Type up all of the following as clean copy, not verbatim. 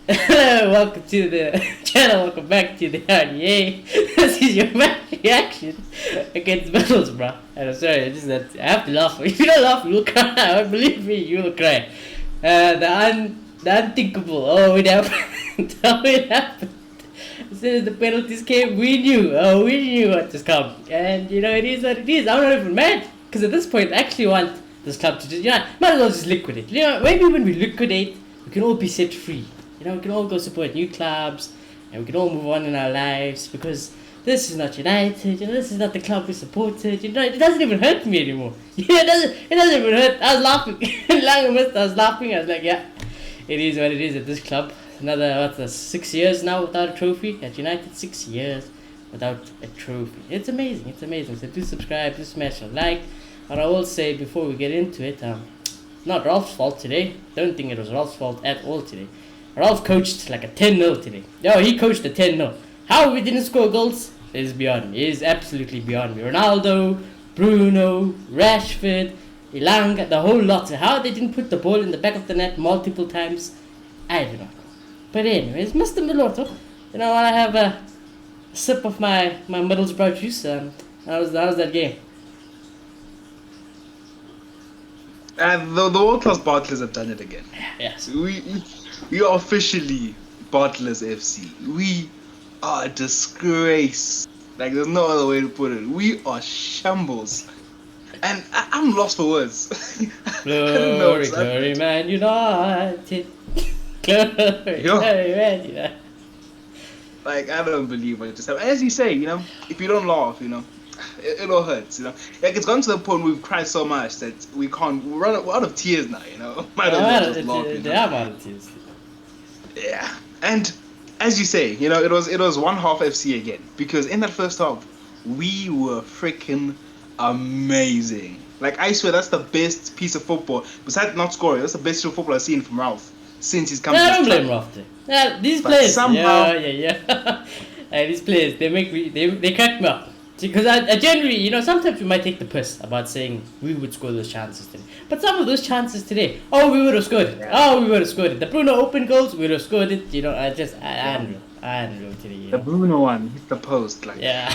Hello, welcome to the channel, welcome back to the RDA. This is your match reaction against Middlesbrough. I'm sorry, I have to laugh. If you don't laugh, you'll cry. Believe me, you will cry. The unthinkable. Oh, it happened. Oh, it happened. As soon as the penalties came, we knew what was coming. And it is what it is. I'm not even mad. Because at this point, I actually want this club to just, might as well just liquidate. Maybe when we liquidate, we can all be set free. We can all go support new clubs, and we can all move on in our lives, because this is not United. This is not the club we supported. It doesn't even hurt me anymore. It doesn't even hurt. I was laughing. I was laughing. I was like, yeah, it is what it is at this club. Another 6 years now without a trophy at United. 6 years without a trophy. It's amazing. It's amazing. So do subscribe, do smash a like. And I will say before we get into it, not Ralph's fault today. Don't think it was Ralph's fault at all today. Ralph coached like a 10-0 today. He coached a 10-0. How we didn't score goals is beyond me. It is absolutely beyond me. Ronaldo, Bruno, Rashford, Ilanga, the whole lot. How they didn't put the ball in the back of the net multiple times, I do not know. But anyways, Mr. Miloto, while I have a sip of my Middlesbrough juice, how was that game? The World Class Bartlers have done it again. Yes. We are officially Bartlers FC. We are a disgrace. Like, there's no other way to put it. We are shambles. And I'm lost for words. Glory, Man United. Glory, Man United. Like, I don't believe what it just happened. As you say, if you don't laugh, it all hurts, Like, it's gone to the point where we've cried so much that we're out of tears now, Might as well just laugh, They are out of tears. Yeah, and as you say, it was one half FC again, because in that first half we were freaking amazing. Like, I swear that's the best piece of football besides not scoring. That's the best piece of football I've seen from Ralph since he's come. I don't blame Ralph. These players somehow, these players they crack me up. Because I generally, sometimes we might take the piss about saying we would score those chances today. But some of those chances today, we would have scored it. We would have scored it. The Bruno open goals, we would have scored it. Unreal today. The Bruno one hit the post. Like. Yeah.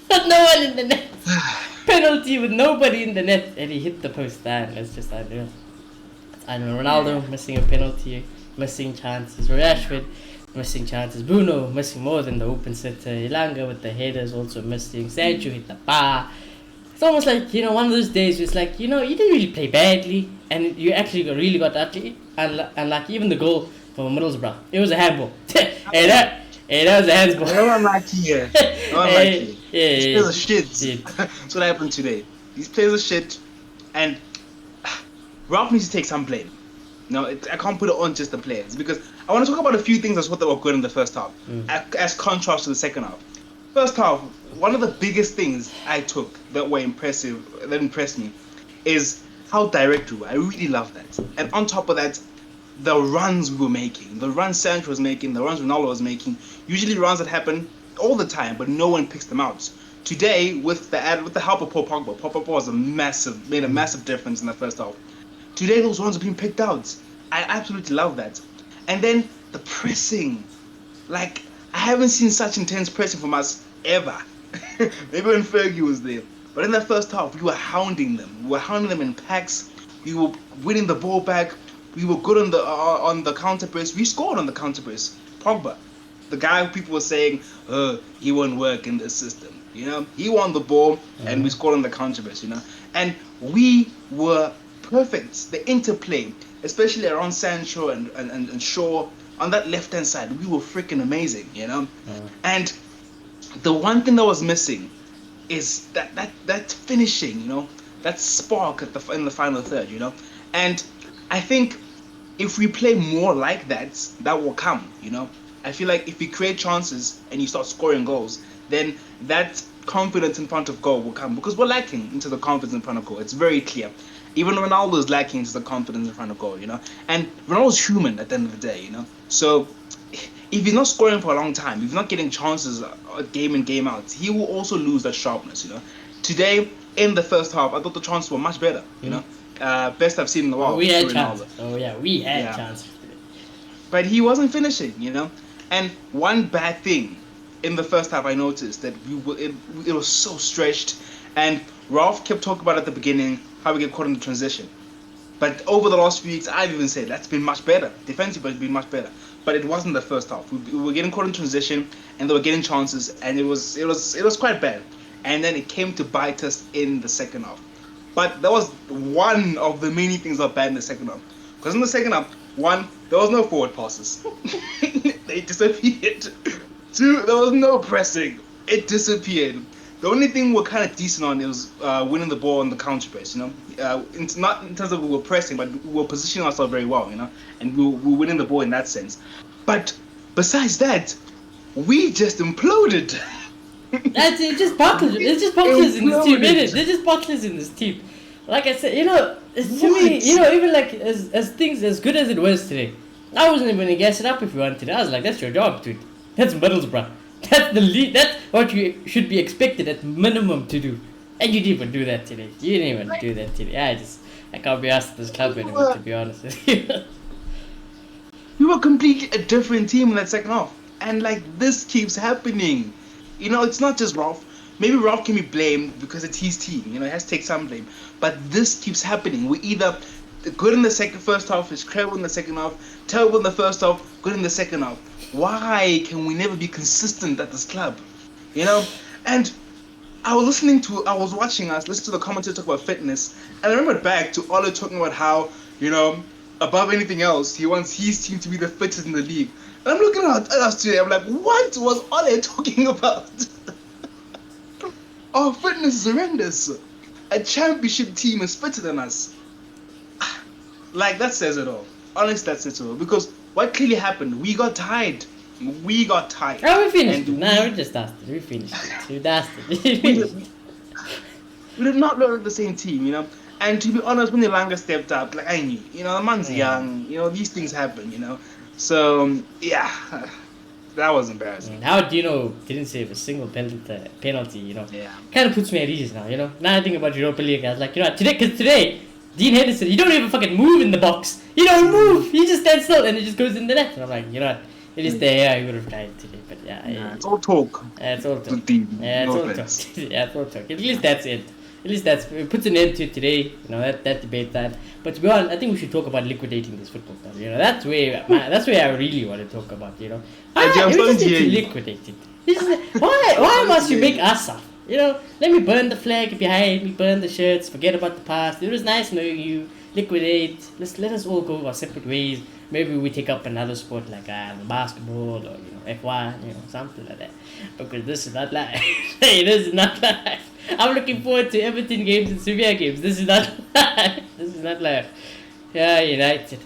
But no one in the net. Penalty with nobody in the net, and he hit the post. That's just unreal. Ronaldo missing a penalty, missing chances. Rashford missing chances. Bruno missing more than the open setter. Ilanga with the headers also missing. Sancho hit the bar. It's almost like, one of those days where it's like, you didn't really play badly, and you actually really got lucky. And like, even the goal from Middlesbrough, it was a handball. That was a handball. No one like you. No one like you. These players are shit. That's what happened today. These players are shit, and Ralph needs to take some blame. I can't put it on just the players, because I want to talk about a few things I thought that were good in the first half, as contrast to the second half. First half, one of the biggest things I took that impressed me, is how direct we were. I really love that. And on top of that, the runs we were making, the runs Sancho was making, the runs Ronaldo was making, usually runs that happen all the time, but no one picks them out. Today, with the help of Paul Pogba made a massive difference in the first half. Today, those runs are being picked out. I absolutely love that. And then the pressing. Like, I haven't seen such intense pressing from us ever. Maybe when Fergie was there. But in that first half, we were hounding them. We were hounding them in packs. We were winning the ball back. We were good on the counter press. We scored on the counter press. Pogba, the guy who people were saying, he won't work in this system. He won the ball, and we scored on the counter press, And we were perfect. The interplay, especially around Sancho and Shaw on that left hand side, we were freaking amazing, And the one thing that was missing is that finishing, that spark in the final third, And I think if we play more like that, that will come, I feel like if we create chances and you start scoring goals, then that confidence in front of goal will come, because we're lacking into the confidence in front of goal. It's very clear. Even Ronaldo is lacking into the confidence in front of goal, And Ronaldo's human at the end of the day, So if he's not scoring for a long time, if he's not getting chances game in, game out, he will also lose that sharpness, Today, in the first half, I thought the chances were much better, Best I've seen in a while. We had chances. We had chances. but he wasn't finishing, you know. And one bad thing in the first half, I noticed that it was so stretched, and Ralph kept talking about at the beginning how we get caught in the transition. But over the last few weeks, I've even said that's been much better. Defensively, it's been much better. But it wasn't the first half. We were getting caught in transition, and they were getting chances, and it was quite bad. And then it came to bite us in the second half. But that was one of the many things that were bad in the second half. Because in the second half, one, there was no forward passes. They disappeared. Two, there was no pressing. It disappeared. The only thing we're kind of decent on is winning the ball on the counter press, you know. It's not in terms of we were pressing, but we were positioning ourselves very well, you know. And we were winning the ball in that sense. But besides that, we just imploded. That's it. Just butlers. It's just butlers in this team, isn't it? They're just butlers in this team. Like I said, you know, to me, you know, even like as things as good as it was today, I wasn't even gonna gas it up if you wanted. I was like, that's your job, dude. That's Middlesbrough. That's the lead. That's what you should be expected at minimum to do. And you didn't even do that today. You didn't even do that today. I can't be asked this club anymore, to be honest with you. We were completely a different team in that second half. And like this keeps happening. You know, it's not just Ralph. Maybe Ralph can be blamed because it's his team. You know, he has to take some blame. But this keeps happening. We either good in the first half, is terrible in the second half, terrible in the first half, good in the second half. Why can we never be consistent at this club? You know? And I was listen to the commentator talk about fitness, and I remembered back to Ole talking about how, you know, above anything else, he wants his team to be the fittest in the league. And I'm looking at us today, I'm like, what was Ole talking about? Our fitness is horrendous. A championship team is fitter than us. Like, that says it all. Honestly, that says it all. Because what clearly happened, we got tired. Oh, we finished it. Nah, we just dusted. We finished it. We dusted. We did not look like the same team, you know. And to be honest, when Elanga stepped up, like, I knew, you know, the man's young, you know, these things happen, you know. So, yeah, that was embarrassing. How Dino didn't save a single penalty, you know. Yeah. Kind of puts me at ease now, you know. Now I think about Europa League, I was like, you know, today, Dean Henderson, you don't even fucking move in the box. You don't move. You just stand still and it just goes in the net. And I'm like, you know what? It is there. I would have died today, but yeah. It's all talk. It's all talk. It's all talk. Yeah, it's all talk. At least that's it. At least it puts an end to today. You know that debate that. But to be honest, I think we should talk about liquidating this football club. You know that's where I really want to talk about. You know, we just need to liquidate it. Why must you make us suffer? You know, let me burn the flag behind me, burn the shirts, forget about the past. It was nice knowing you. Liquidate. Let us all go our separate ways. Maybe we take up another sport like basketball or F1, something like that. Because this is not life. Hey, this is not life. I'm looking forward to Everton games and Sevilla games. This is not life. This is not life. Yeah, United.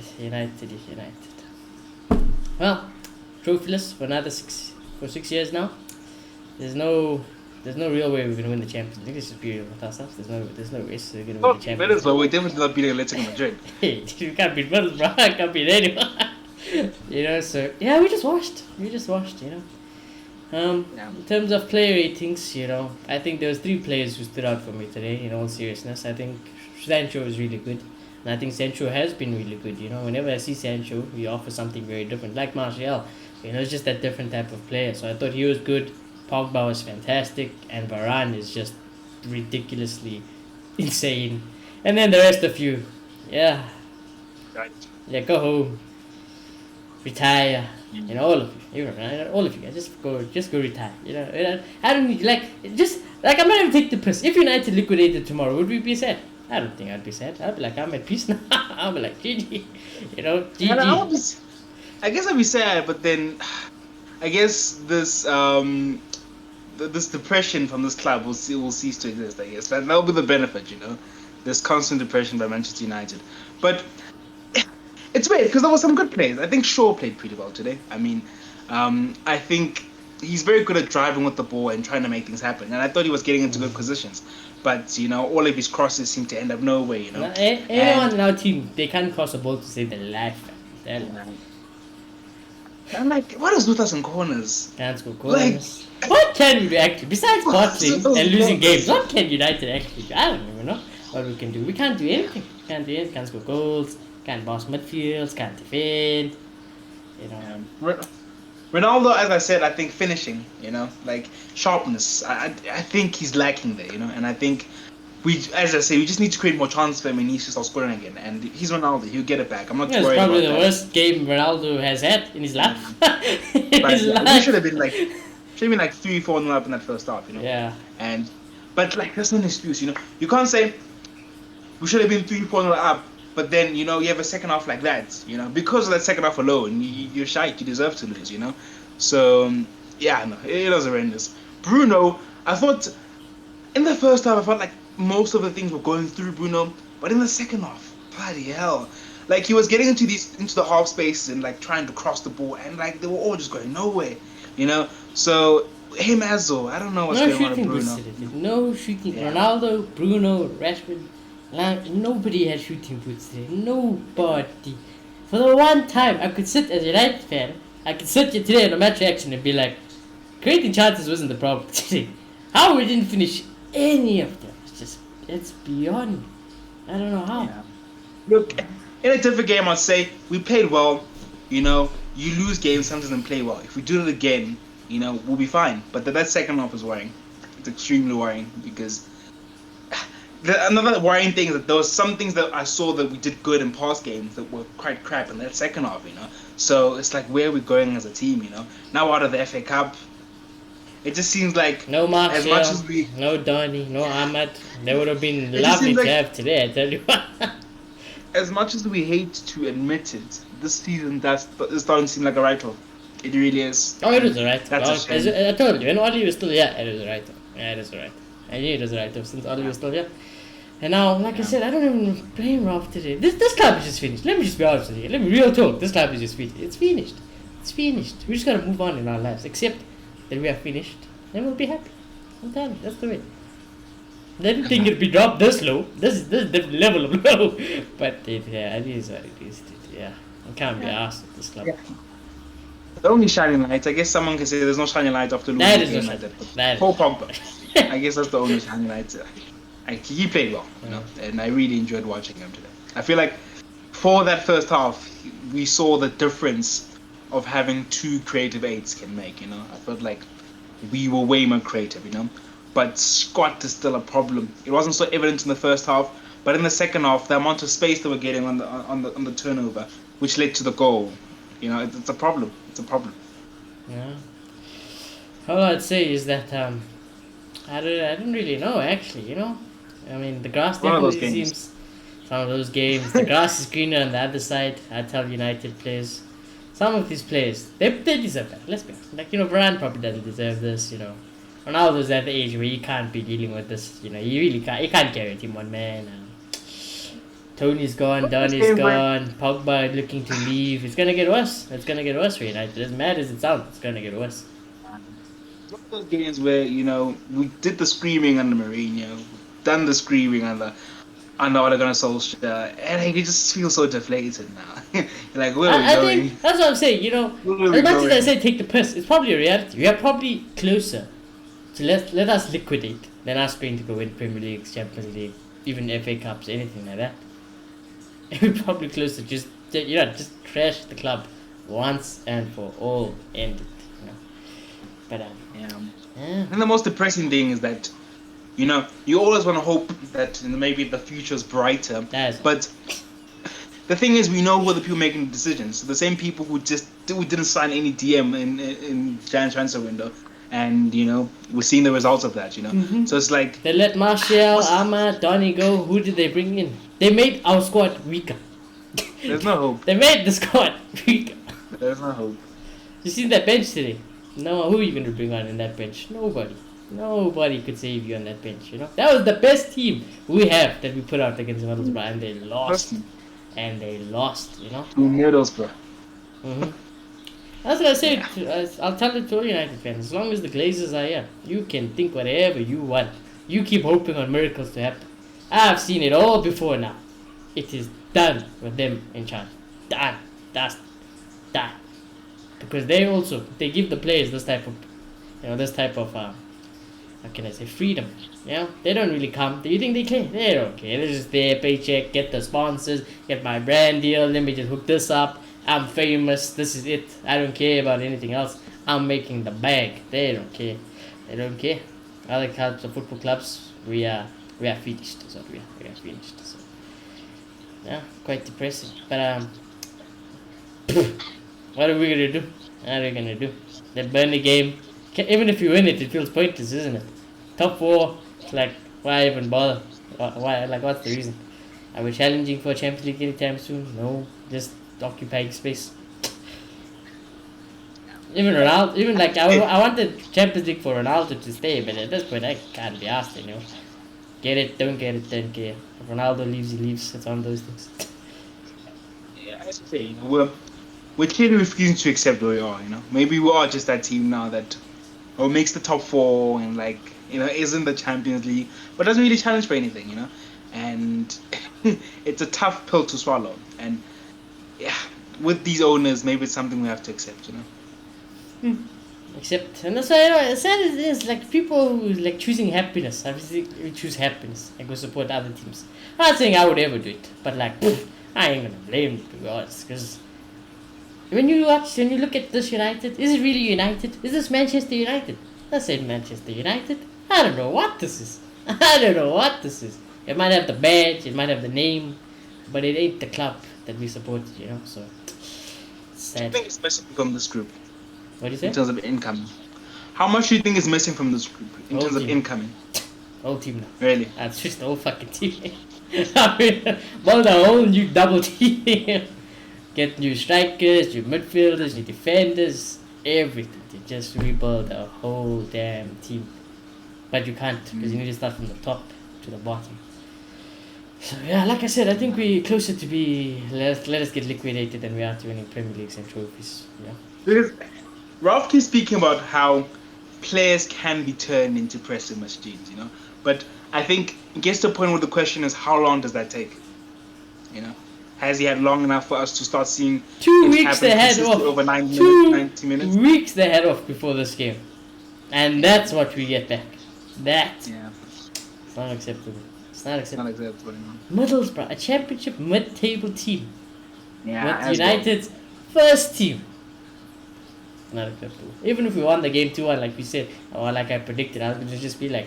Well, trophyless for 6 years now. There's no real way we're gonna win the Champions League. This is pure with ourselves. There's no race we're gonna win the Champions League. We're definitely not beating Atletico Madrid. Hey, you can't beat Middlesbrough. I can't beat anyone. So yeah, we just washed. In terms of player ratings, I think there was 3 players who stood out for me today. In all seriousness, I think Sancho was really good, and I think Sancho has been really good. Whenever I see Sancho, he offers something very different, like Martial. It's just that different type of player. So I thought he was good. Pogba was fantastic, and Varane is just ridiculously insane. And then the rest of you, yeah, go home, retire. All of you, all of you guys, just go retire. I don't need I'm not even take the piss. If United liquidated tomorrow, would we be sad? I don't think I'd be sad. I'd be like, I'm at peace now. I'll be like, GG, GG. I guess I'd be sad, but then I guess this this depression from this club will cease to exist. I guess that'll be the benefit. This constant depression by Manchester United. But it's weird because there were some good players. I think Shaw played pretty well today. I mean, I think he's very good at driving with the ball and trying to make things happen. And I thought he was getting into good positions. But, all of his crosses seem to end up nowhere, Everyone in our team, they can't cross a ball to save their life. I'm like, what is with us in corners? Can't score corners. What can we do actually? Besides bottling and losing games, what can United actually do? I don't even know what we can do. We can't do anything. Can't score goals. Can't boss midfields. Can't defend. You know. Ronaldo, as I said, I think finishing, like sharpness. I think he's lacking there, and I think as I say, we just need to create more chances for him, and he needs to start scoring again. And he's Ronaldo; he'll get it back. I'm not Yeah, worried it's probably about the that. worst game Ronaldo has had in his life. We should have been like 3-4 up in that first half, Yeah. But like that's not an excuse, You can't say we should have been 3-4 up, but then you have a second half like that, because of that second half alone, you're shite. You deserve to lose, So no, it was horrendous. Bruno, I thought in the first half I felt like most of the things were going through Bruno, but in the second half, bloody hell. Like he was getting into the half spaces and like trying to cross the ball, and like they were all just going nowhere, So him as well, I don't know what's going on with Bruno. No shooting. Yeah. Ronaldo, Bruno, Rashford, nobody had shooting boots today. Nobody. For the one time, I could sit as a United fan. I could sit here today on a match reaction and be like, creating chances wasn't the problem today. How we didn't finish any of them? It's beyond me. I don't know how. Yeah. Look, in a different game, I'd say we played well. You lose games sometimes and play well. If we do it again, we'll be fine. But that second half is worrying. It's extremely worrying because another worrying thing is that there was some things that I saw that we did good in past games that were quite crap in that second half. So it's like where are we going as a team? Now out of the FA Cup. It just seems like no Martial, as much as no Donny, no Ahmad. They would have been lovely to have today, I tell you. As much as we hate to admit it, this season is starting to seem like a write-off. It really is. Oh, it was a write-off. That's a shame. I told you, when Oli was still here, it was a write-off. Yeah, it is a write-off. I knew it was a write-off since Oli was still here. And now, like I said, I don't even blame Ralph today. This club is just finished. Let me just be honest with you. Let me real talk. This club is just finished. It's finished. It's finished. We just gotta move on in our lives. Accept that we are finished. Then we'll be happy. I'm done. That's the way. I didn't think it'd be dropped this low. This is the level of low. But it is what it is. Yeah. I can't be asked at this club. Yeah. The only shining light, I guess someone can say there's no shining light after losing that is a game like that. Paul Pogba. I guess that's the only shining light. He played well, and I really enjoyed watching him today. I feel like for that first half, we saw the difference of having two creative eights can make. I felt like we were way more creative, But Scott is still a problem. It wasn't so evident in the first half, but in the second half, the amount of space that we're getting on the turnover, which led to the goal, it's a problem. It's a problem. Yeah. All I'd say is that I don't really know actually. I mean, the grass definitely seems. Some of those games, the grass is greener on the other side. I tell United players. Some of these players, they deserve that. Let's be honest. Like, Varane probably doesn't deserve this, Ronaldo's at the age where he can't be dealing with this, he really can't. He can't carry a team one man. Tony's gone, Donny's gone, Pogba looking to leave. It's gonna get worse. It's gonna get worse for United. As mad as it sounds, it's gonna get worse. One of those games where, we did the screaming under Mourinho, done the screaming under Ole Gunnar Solskjaer, and you just feel so deflated now. Like, where are we going? I think that's what I'm saying, as much as I say take the piss, it's probably a reality. We are probably closer to let us liquidate than us going to go win Premier League, Champions League, even FA Cups, anything like that. We're probably closer just trash the club once and for all, end it, But yeah. And the most depressing thing is that you always want to hope that maybe the future is brighter. But the thing is, we know who are the people making the decisions. So the same people who didn't sign any DM in Jan transfer window, and we're seeing the results of that. Mm-hmm. So it's like they let Martial, Ahmad, Donny go. Who did they bring in? They made our squad weaker. There's no hope. They made the squad weaker. There's no hope. You see that bench today? No, who are you going to bring on in that bench? Nobody could save you on that bench, That was the best team we have that we put out against Middlesbrough, and they lost. To Middlesbrough. Mm-hmm. That's what I said. I'll tell it to all United fans. As long as the Glazers are here, you can think whatever you want. You keep hoping on miracles to happen. I've seen it all before now. It is done with them in charge. Done. That's done. Because they give the players this type of how can I say, freedom. They don't really come. Do you think they care? They don't care. They're just there, paycheck, get the sponsors, get my brand deal, let me just hook this up, I'm famous. This is it. I don't care about anything else. I'm making the bag. They don't care. They don't care. Other clubs, the football clubs, we are finished. That's what we are. We are finished. So yeah, quite depressing. But what are we gonna do? What are we gonna do? They burn the game. Even if you win it, it feels pointless, isn't it? Top 4, it's like, why even bother? Why? Like, what's the reason? Are we challenging for Champions League anytime soon? No, just occupying space. Even Ronaldo, even like I wanted Champions League for Ronaldo to stay, but at this point I can't be asked, Get it, don't care. If Ronaldo leaves, he leaves. It's one of those things. Yeah, I say, we're clearly refusing to accept where we are, Maybe we are just that team now that makes the top 4 and is in the Champions League, but doesn't really challenge for anything, And it's a tough pill to swallow. And yeah, with these owners, maybe it's something we have to accept, Except, and that's why sad it is, like people who like choosing happiness. Obviously, we choose happiness and go support other teams. I'm not saying I would ever do it, but like, I ain't gonna blame them, to be honest, because when you look at this United, is it really United? Is this Manchester United? I said Manchester United. I don't know what this is. It might have the badge, it might have the name, but it ain't the club that we support, so it's sad. I think it's missing from this group. What do you say? In terms of income. How much do you think is missing from this group in terms of incoming? Whole team now. Really? That's just the whole fucking team. I mean, build a whole new double team. Get new strikers, new midfielders, new defenders, everything. To just rebuild a whole damn team. But you can't, because you need to start from the top to the bottom. So yeah, like I said, I think we're closer to be let us get liquidated than we are to winning Premier Leagues and trophies. Yeah. Because Ralph keeps speaking about how players can be turned into pressing machines, But I think it gets to the point where the question is, how long does that take? Has he had long enough for us to start seeing 2 weeks they had off over 90 minutes? 2 weeks they had off before this game, and that's what we get back. It's not acceptable. It's not acceptable. Middlesbrough, a championship mid-table team, with United's first team. Not acceptable. Even if we won the game 2-1, like we said, or like I predicted, I was gonna just be like,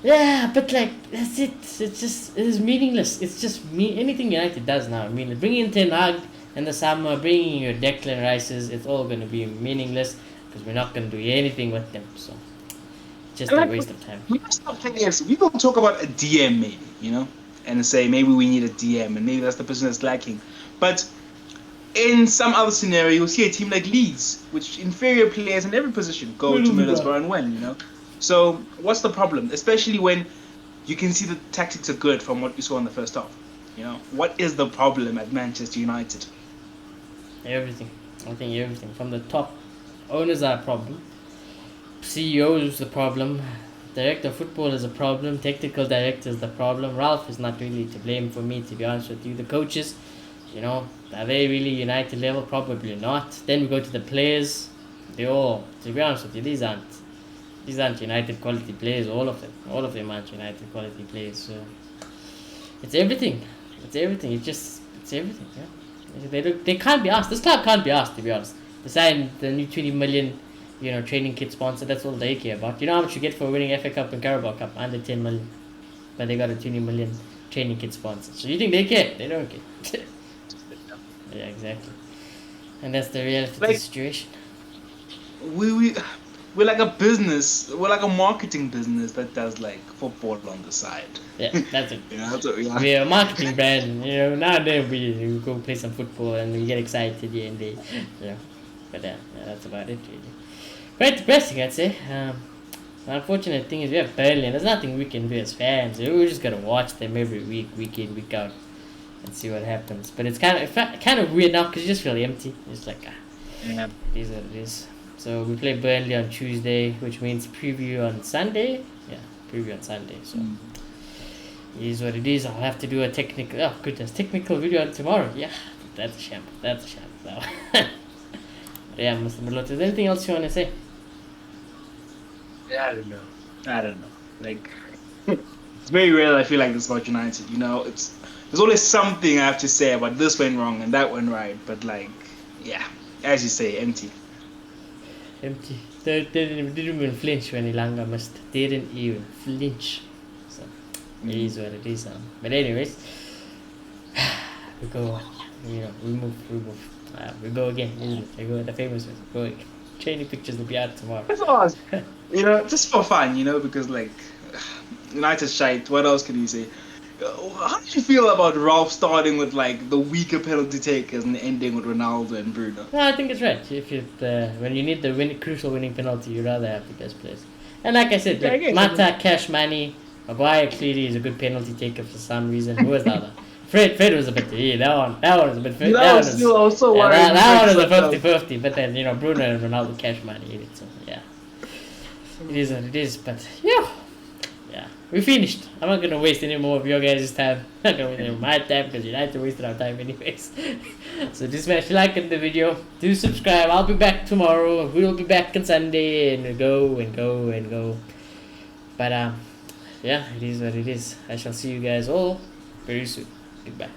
yeah, but like that's it. It is meaningless. It's just anything United does now. I mean, bringing in Ten Hag in the summer, bringing your Declan Rices, it's all gonna be meaningless because we're not gonna do anything with them. So just a waste of time. The thing is, we don't talk about a DM maybe, and say maybe we need a DM and maybe that's the person that's lacking, but in some other scenario, you'll see a team like Leeds, which inferior players in every position go to Middlesbrough and win, So what's the problem? Especially when you can see the tactics are good from what we saw in the first half. What is the problem at Manchester United? Everything. I think everything. From the top, owners are a problem. CEO is the problem. Director of football is a problem. Technical director is the problem. Ralph is not really to blame for me, to be honest with you. The coaches, are they really United level? Probably not. Then we go to the players. They all, to be honest with you, these aren't United quality players. All of them aren't United quality players. So it's everything. It's everything. Yeah. They can't be asked. This club can't be asked, to be honest. To sign the new 20 million, training kit sponsor. That's all they care about. You know how much you get for winning FA Cup and Carabao Cup? Under 10 million. But they got a 20 million training kit sponsor. So you think they care? They don't care. Yeah, exactly. And that's the reality of the situation. We're like a business. We're like a marketing business that does like football on the side. Yeah, that's it. That's what we are. We're a marketing brand. Now and then we go play some football and we get excited here and there. But that's about it really. Quite depressing, I'd say. The unfortunate thing is we have Burnley, and there's nothing we can do as fans. We're just gonna watch them every week in, week out, and see what happens. But it's kind of weird now because you just feel empty. It's like it is what it is. So we play Burnley on Tuesday, which means preview on Sunday. Yeah, preview on Sunday. So it is what it is. I'll have to do a technical video on tomorrow. Yeah, that's a shame. So yeah, Mr. Milot, is there anything else you want to say? Yeah, I don't know. Like, it's very rare that I feel like this about United. There's always something I have to say about this went wrong and that went right. But like, yeah, as you say, empty. Empty. They didn't even flinch when Ilanga missed. Didn't even flinch. So it is what it is. But anyways, we go on. We move. We go again, isn't it? We go the famous one. Go again. Training pictures will be out tomorrow. That's all. Just for fun, because like United shite. What else can you say? How did you feel about Ralph starting with like the weaker penalty takers and ending with Ronaldo and Bruno? No, I think it's right. If you when you need the crucial winning penalty, you'd rather have the best players. And like I said, like Mata, Cash, Money, Maguire clearly is a good penalty taker for some reason. Who was the other? Fred was a bit. Yeah, that one was a bit. That was a 50-50. But then Bruno and Ronaldo, Cash, Money. So yeah, it is what it is. But yeah. We finished. I'm not gonna waste any more of your guys' time. I'm not gonna waste any of my time because United wasted our time anyways. So just smash like the video. Do subscribe. I'll be back tomorrow. We'll be back on Sunday and go. But yeah, it is what it is. I shall see you guys all very soon. Goodbye.